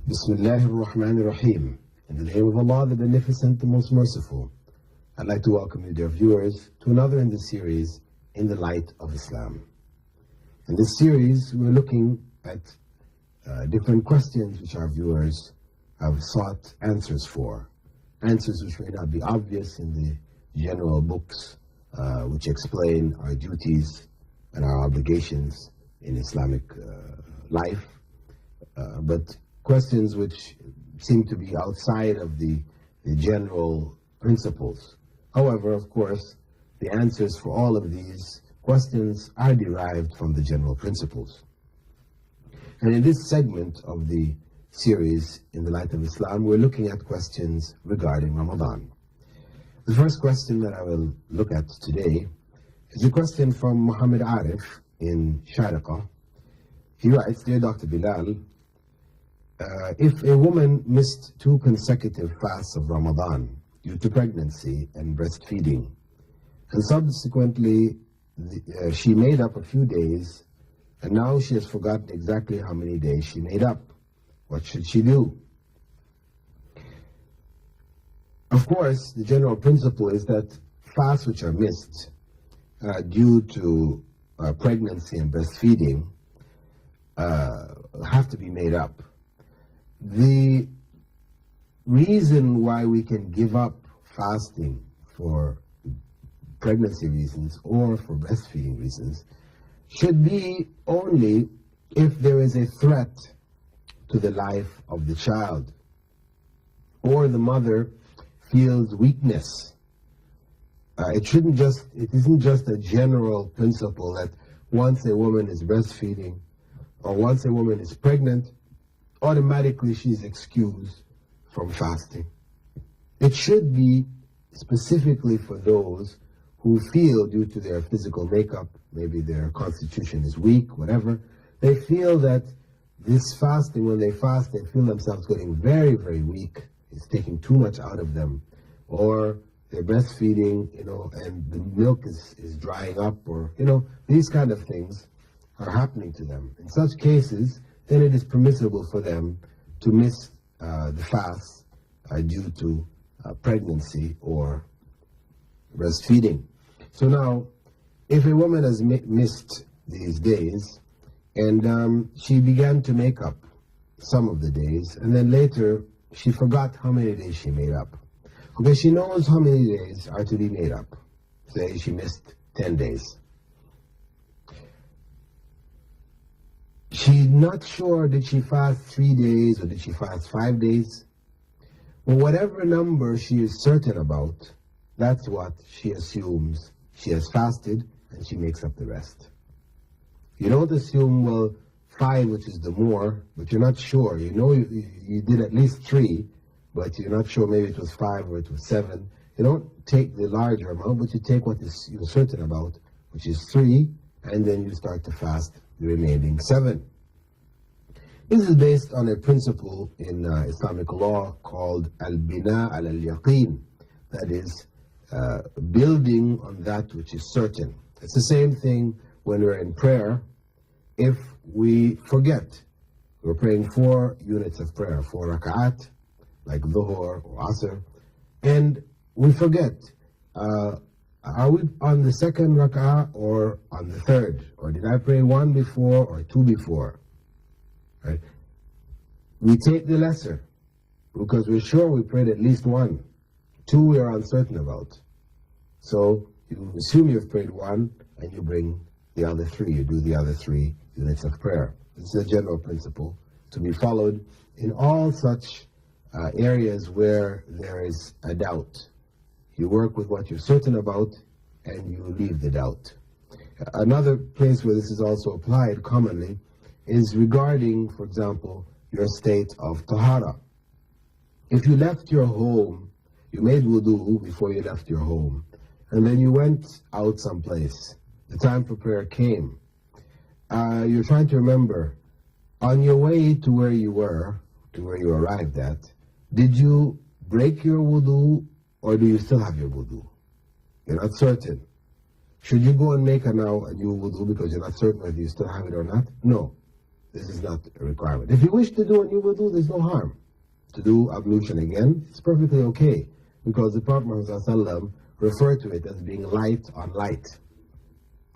Bismillahir Rahmanir Rahim. In the name of Allah, the Beneficent, the Most Merciful. I'd like to welcome you, dear viewers, to another in the series, In the Light of Islam. In this series, we're looking at different questions which our viewers have sought answers for. Answers which may not be obvious in the general books which explain our duties and our obligations in Islamic life, but questions which seem to be outside of the general principles. However, of course, the answers for all of these questions are derived from the general principles. And in this segment of the series, In the Light of Islam, we're looking at questions regarding Ramadan. The first question that I will look at today is a question from Muhammad Arif in Sharqa. He writes, Dear Dr. Bilal, if a woman missed 2 consecutive fasts of Ramadan due to pregnancy and breastfeeding, and subsequently she made up a few days, and now she has forgotten exactly how many days she made up, what should she do? Of course, the general principle is that fasts which are missed due to pregnancy and breastfeeding have to be made up. The reason why we can give up fasting for pregnancy reasons or for breastfeeding reasons should be only if there is a threat to the life of the child, or the mother feels weakness. It isn't just a general principle that once a woman is breastfeeding or once a woman is pregnant, automatically she's excused from fasting. It should be specifically for those who feel, due to their physical makeup, maybe their constitution is weak, whatever, they feel that this fasting, when they fast, they feel themselves getting very, very weak. It's taking too much out of them. Or they're breastfeeding, and the milk is drying up, or, these kind of things are happening to them. In such cases, then it is permissible for them to miss the fast due to pregnancy or breastfeeding. So now, if a woman has missed these days, and she began to make up some of the days, and then later she forgot how many days she made up. Okay, she knows how many days are to be made up. Say she missed 10 days. She's not sure, did she fast 3 days or did she fast 5 days? Well, whatever number she is certain about, that's what she assumes she has fasted, and she makes up the rest. You don't assume, well, 5, which is the more, but you're not sure. You know you did at least 3, but you're not sure, maybe it was 5 or it was 7. You don't take the larger amount, but you take what you're certain about, which is 3, and then you start to fast the remaining 7. This is based on a principle in Islamic law called al-bina al-yaqeen, that is, building on that which is certain. It's the same thing when we're in prayer. If we forget, we're praying 4 units of prayer, 4 rak'at, like dhuhr or asr, and we forget, are we on the 2nd rak'ah or on the 3rd? Or did I pray 1 before or 2 before? Right? We take the lesser, because we're sure we prayed at least 1. 2 we are uncertain about. So you assume you've prayed 1, and you bring the other 3. You do the other 3 units of prayer. This is a general principle to be followed in all such areas where there is a doubt. You work with what you're certain about, and you leave the doubt. Another place where this is also applied commonly is regarding, for example, your state of tahara. If you left your home, you made wudu before you left your home, and then you went out someplace. The time for prayer came. You're trying to remember, on your way to where you were, to where you arrived at, did you break your wudu, or do you still have your wudu? You're not certain. Should you go and make now a new wudu because you're not certain whether you still have it or not? No. this is not a requirement. If you wish to do a new wudu, there's no harm. To do ablution again, it's perfectly okay, because the Prophet Muhammad referred to it as being light on light.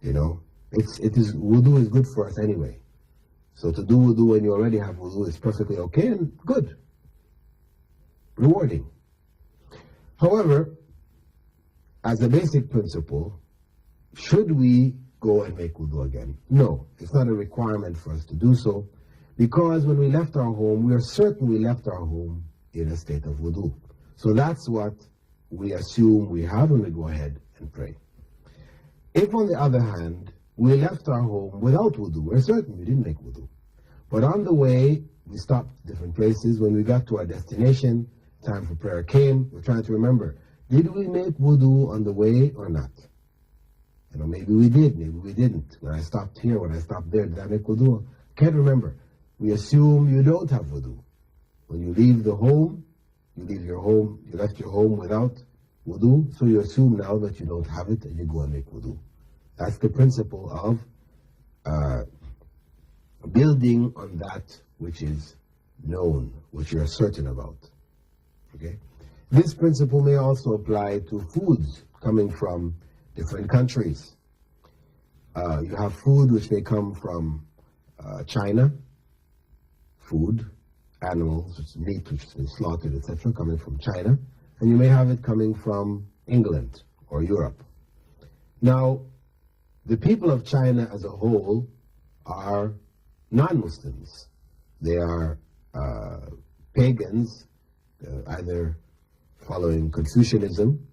You know, wudu is good for us anyway. So to do wudu when you already have wudu is perfectly okay and good, rewarding. However, as a basic principle, should we go and make wudu again? No, it's not a requirement for us to do so, because when we left our home, we are certain we left our home in a state of wudu. So that's what we assume we have when we go ahead and pray. If, on the other hand, we left our home without wudu, we're certain we didn't make wudu, but on the way, we stopped at different places. When we got to our destination, time for prayer came, we're trying to remember, did we make wudu on the way or not? You know, maybe we did, maybe we didn't. When I stopped here, when I stopped there, did I make wudu? Can't remember. We assume you don't have wudu. When you leave the home, you left your home without wudu, so you assume now that you don't have it and you go and make wudu. That's the principle of building on that which is known, which you're certain about. Okay? This principle may also apply to foods coming from different countries. You have food which may come from China, food, animals, meat which has been slaughtered, etc., coming from China, and you may have it coming from England or Europe. Now, the people of China as a whole are non-Muslims. They are pagans, either following Confucianism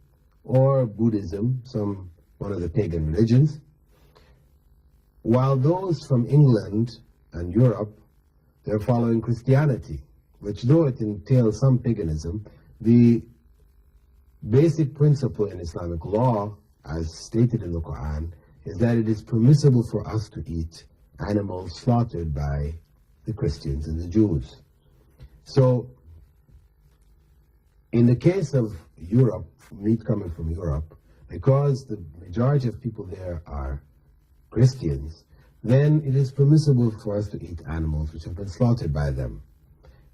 or Buddhism, one of the pagan religions, while those from England and Europe, they're following Christianity, which, though it entails some paganism, the basic principle in Islamic law, as stated in the Quran, is that it is permissible for us to eat animals slaughtered by the Christians and the Jews. So, in the case of Europe, meat coming from Europe, because the majority of people there are Christians, then it is permissible for us to eat animals which have been slaughtered by them.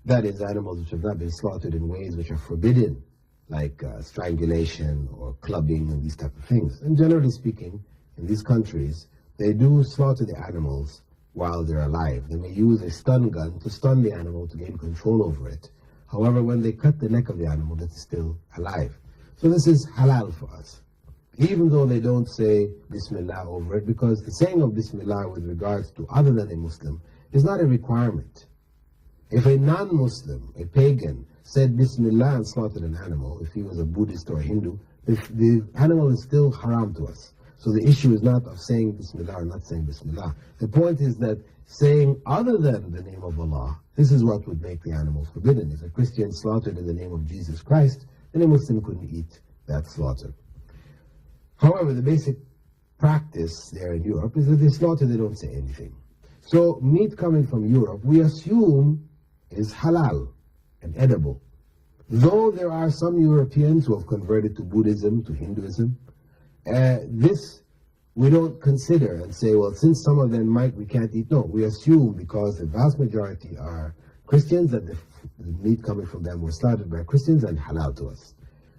That is, animals which have not been slaughtered in ways which are forbidden, like strangulation or clubbing and these type of things. And generally speaking, in these countries, they do slaughter the animals while they're alive. They may use a stun gun to stun the animal to gain control over it. However, when they cut the neck of the animal, it's still alive. So this is halal for us, even though they don't say Bismillah over it, because the saying of Bismillah with regards to other than a Muslim is not a requirement. If a non-Muslim, a pagan, said Bismillah and slaughtered an animal, if he was a Buddhist or a Hindu, the animal is still haram to us. So the issue is not of saying Bismillah or not saying Bismillah. The point is that saying other than the name of Allah, this is what would make the animal forbidden. If a Christian slaughtered in the name of Jesus Christ, then a Muslim couldn't eat that slaughter. However, the basic practice there in Europe is that they slaughter, they don't say anything. So meat coming from Europe, we assume is halal and edible. Though there are some Europeans who have converted to Buddhism, to Hinduism, this we don't consider and say, well, since some of them we can't eat. No, we assume, because the vast majority are Christians, that the meat coming from them was slaughtered by Christians and halal to us.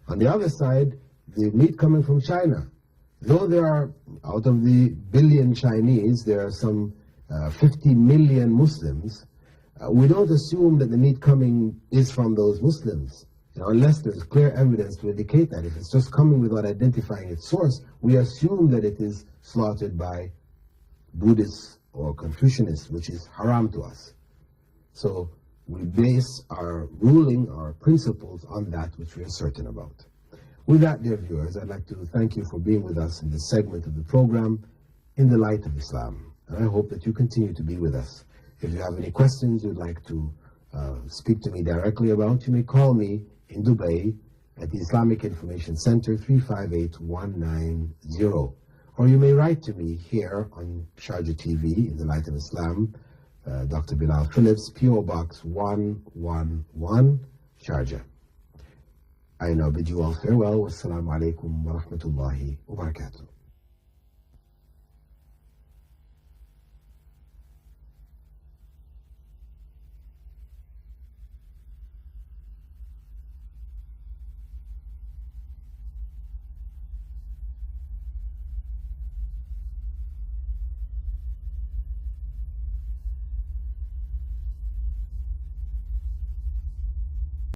On the other side, the meat coming from China, though there are, out of the billion Chinese, there are some 50 million Muslims, we don't assume that the meat coming is from those Muslims, unless there's clear evidence to indicate that. If it's just coming without identifying its source, we assume that it is slaughtered by Buddhists or Confucianists, which is haram to us. So we base our ruling, our principles, on that which we are certain about. With that, dear viewers, I'd like to thank you for being with us in this segment of the program, In the Light of Islam. And I hope that you continue to be with us. If you have any questions you'd like to speak to me directly about, you may call me in Dubai at the Islamic Information Center, 358-190. Or you may write to me here on Sharjah TV, In the Light of Islam, Dr. Bilal Phillips, P.O. Box 111, Sharjah. I now bid you all farewell. Wassalamu alaikum wa rahmatullahi wa barakatuh.